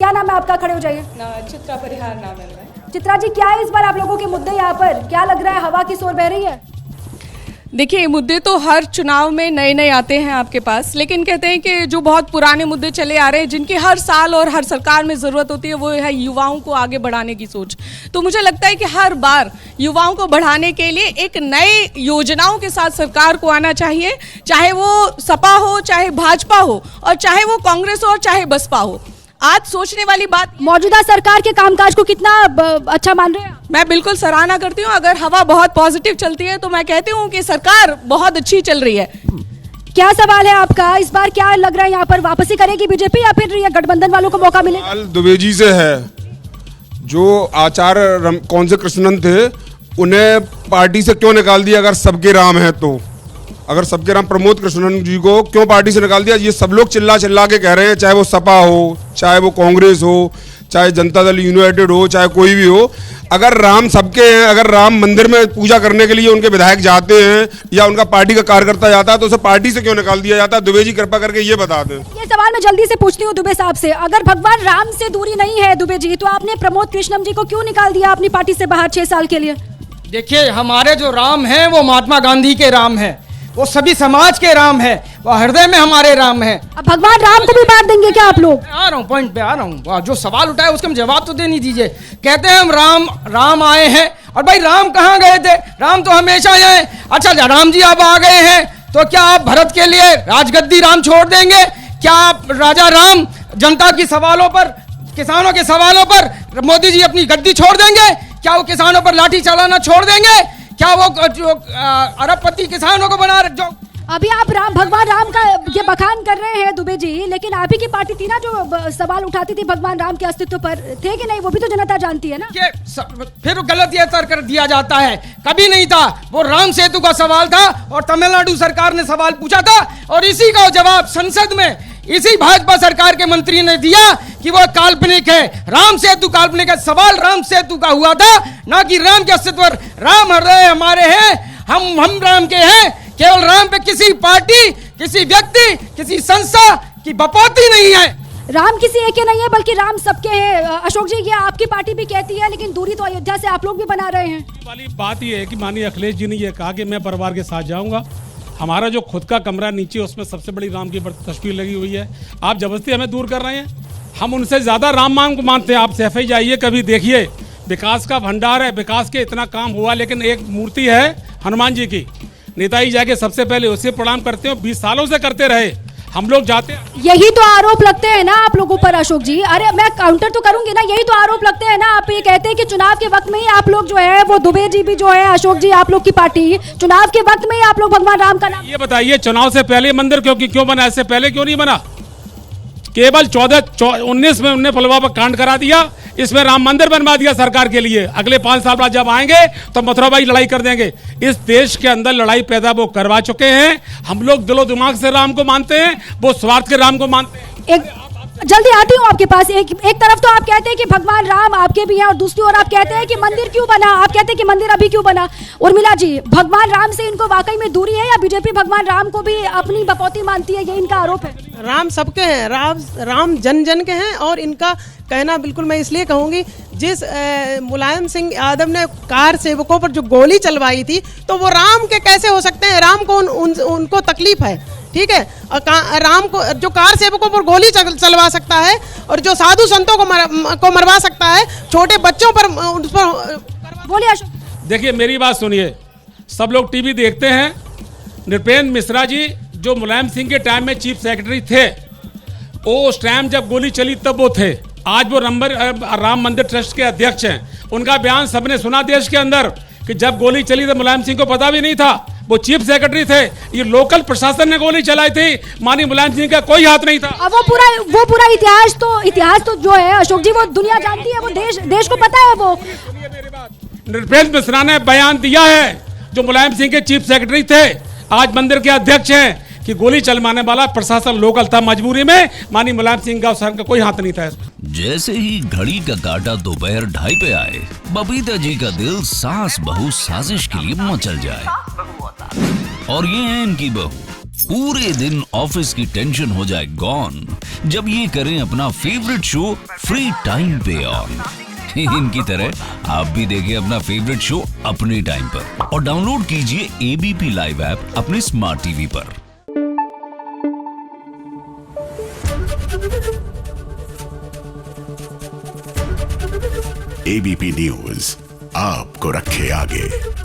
क्या नाम है आपका? खड़े हो जाइए। चित्रा परिहार नाम है मेरा। चित्रा जी, क्या है इस बार आप लोगों के मुद्दे यहाँ पर? क्या लग रहा है, हवा की शोर बह रही है? देखिए, मुद्दे तो हर चुनाव में नए नए आते हैं आपके पास, लेकिन कहते हैं कि जो बहुत पुराने मुद्दे चले आ रहे हैं, जिनकी हर साल और हर सरकार में ज़रूरत होती है, वो है युवाओं को आगे बढ़ाने की सोच। तो मुझे लगता है कि हर बार युवाओं को बढ़ाने के लिए एक नए योजनाओं के साथ सरकार को आना चाहिए, चाहे वो सपा हो, चाहे भाजपा हो, और चाहे वो कांग्रेस हो, चाहे बसपा हो। आज सोचने वाली बात, मौजूदा सरकार के कामकाज को कितना अच्छा मान रहे हैं? मैं बिल्कुल सराहना करती हूँ। अगर हवा बहुत पॉजिटिव चलती है तो मैं कहती हूँ कि सरकार बहुत अच्छी चल रही है। क्या सवाल है आपका? इस बार क्या लग रहा है, यहाँ पर वापसी करेगी बीजेपी या फिर ये गठबंधन वालों को मौका मिलेगा? सवाल दुबे जी से है। जो आचार्य कौन से कृष्णन थे, उन्हें पार्टी से क्यों निकाल दिया? अगर सबके राम है तो, अगर सबके राम प्रमोद कृष्णन जी को क्यों पार्टी से निकाल दिया? ये सब लोग चिल्ला चिल्ला के कह रहे हैं, चाहे वो सपा हो, चाहे वो कांग्रेस हो, चाहे जनता दल यूनाइटेड हो, चाहे कोई भी हो। अगर राम सबके हैं, अगर राम मंदिर में पूजा करने के लिए उनके विधायक जाते हैं या उनका पार्टी का कार्यकर्ता जाता है, तो उसे पार्टी से क्यों निकाल दिया जाता है? दुबे जी कृपा करके ये बता दें। ये सवाल मैं जल्दी से पूछती हूँ दुबे साहब से। अगर भगवान राम से दूरी नहीं है दुबे जी, तो आपने प्रमोद कृष्णन जी को क्यों निकाल दिया अपनी पार्टी से बाहर 6 साल के लिए? देखिए, हमारे जो राम हैं वो महात्मा गांधी के राम हैं, वो सभी समाज के राम है, वो हृदय में हमारे राम है। अब भगवान राम को भी बांट देंगे क्या आप लोग? आ रहा हूँ, पॉइंट पे आ रहा हूँ। जो सवाल उठाए उसका जवाब तो दे नहीं दीजिए। कहते हैं हम राम आए हैं, और भाई राम कहाँ गए थे? राम तो हमेशा ही आए। अच्छा, राम जी अब आ गए हैं तो क्या आप भरत के लिए राजगद्दी राम छोड़ देंगे? क्या आप राजा राम जनता की सवालों पर, किसानों के सवालों पर मोदी जी अपनी गद्दी छोड़ देंगे? क्या वो किसानों पर लाठी चलाना छोड़ देंगे? क्या वो जो अरबपति किसानों को बना जो अभी आप भगवान राम का ये बखान कर रहे हैं दुबे जी, लेकिन आप ही की पार्टी थी ना जो सवाल उठाती थी भगवान राम के अस्तित्व पर, थे कि नहीं? वो भी तो जनता जानती है ना। ये फिर गलत ये तर्क कर दिया जाता है। कभी नहीं था। वो राम सेतु का सवाल था और तमिलनाडु सरकार ने सवाल पूछा था, और इसी का जवाब संसद में इसी भाजपा सरकार के मंत्री ने दिया कि वो काल्पनिक है। राम सेतु काल्पनिक है। सवाल राम सेतु का हुआ था, ना कि राम के अस्तित्व पर। राम हृदय हमारे हैं, हम राम के हैं। केवल राम पे किसी पार्टी, किसी व्यक्ति, किसी संस्था की बपौती नहीं है। राम किसी एक के नहीं है, बल्कि राम सबके हैं। अशोक जी, ये आपकी पार्टी भी कहती है, लेकिन दूरी तो अयोध्या से आप लोग भी बना रहे हैं। वाली बात ये है कि माननीय अखिलेश जी ने ये कहा कि मैं परिवार के साथ जाऊंगा। हमारा जो खुद का कमरा नीचे, उसमें सबसे बड़ी राम की तस्वीर लगी हुई है। आप जबरदस्ती हमें दूर कर रहे हैं। हम उनसे ज़्यादा राम मान को मानते हैं। आप सैफई जाइए, कभी देखिए, विकास का भंडार है, विकास के इतना काम हुआ, लेकिन एक मूर्ति है हनुमान जी की। नेताजी जाके सबसे पहले उसे प्रणाम करते हो, 20 सालों से करते रहे। हम लोग जाते हैं। यही तो आरोप लगते हैं ना आप लोगों पर अशोक जी। अरे मैं काउंटर तो करूंगी ना, यही तो आरोप लगते हैं ना। आप ये कहते हैं कि चुनाव के वक्त में ही आप लोग जो है, वो दुबे जी भी जो है, अशोक जी आप लोग की पार्टी, चुनाव के वक्त में ही आप लोग भगवान राम का नाम। ये बताइए, चुनाव से पहले मंदिर क्यों बना? इससे पहले क्यों नहीं बना? केवल 19 में उन्होंने फलवा पर कांड करा दिया, इसमें राम मंदिर बनवा दिया सरकार के लिए। अगले 5 साल बाद जब आएंगे तो मथुराबाई लड़ाई कर देंगे। इस देश के अंदर लड़ाई पैदा वो करवा चुके हैं। हम लोग दिलो दिमाग से राम को मानते हैं, वो स्वार्थ के राम को मानते हैं। एक जल्दी आती हूँ आपके पास। एक तरफ तो आप कहते हैं कि भगवान राम आपके भी हैं, और दूसरी ओर आप कहते हैं कि मंदिर क्यों बना? आप कहते हैं कि मंदिर अभी क्यों बना? उर्मिला जी, भगवान राम से इनको वाकई में दूरी है, या बीजेपी भगवान राम को भी अपनी बपौती मानती है? ये इनका आरोप है। राम सबके हैं, राम जन जन के हैं। और इनका कहना बिल्कुल मैं इसलिए कहूँगी, जिस मुलायम सिंह यादव ने कार सेवकों पर जो गोली चलवाई थी, तो वो राम के कैसे हो सकते हैं? राम को उनको तकलीफ है, ठीक है। राम को, जो कार सेवकों पर गोली चलवा सकता है और जो साधु संतों को मरवा सकता है, छोटे बच्चों पर बोलिए अशोक। देखिए, मेरी बात सुनिए। सब लोग टीवी देखते हैं। नृपेंद्र मिश्रा जी जो मुलायम सिंह के टाइम में चीफ सेक्रेटरी थे, वो उस टाइम जब गोली चली तब वो थे। आज वो राम मंदिर ट्रस्ट के अध्यक्ष हैं। उनका बयान सबने सुना देश के अंदर कि जब गोली चली तो मुलायम सिंह को पता भी नहीं था, वो चीफ सेक्रेटरी थे। ये लोकल प्रशासन ने गोली चलाई थी, माननीय मुलायम सिंह का कोई हाथ नहीं था। अब वो पूरा इतिहास तो जो है अशोक जी, वो दुनिया जानती है, वो देश को पता है। वो नृपेंद्र मिश्रा ने बयान दिया है, जो मुलायम सिंह के चीफ सेक्रेटरी थे, आज मंदिर के अध्यक्ष हैं, कि गोली चलवाने वाला प्रशासन लोकल था। मजबूरी में माननीय मुलायम सिंह का कोई हाथ नहीं था। जैसे ही घड़ी का काटा दोपहर 2:30 पे आए, बबीता जी का दिल सास बहू साजिश के लिए मचल जाए। और ये है इनकी बहू, पूरे दिन ऑफिस की टेंशन हो जाए गॉन, जब ये करें अपना फेवरेट शो फ्री टाइम पे ऑन। इनकी तरह आप भी देखिए अपना फेवरेट शो अपने टाइम पर और डाउनलोड कीजिए एबीपी लाइव ऐप अपने स्मार्ट टीवी पर। एबीपी न्यूज आपको रखे आगे।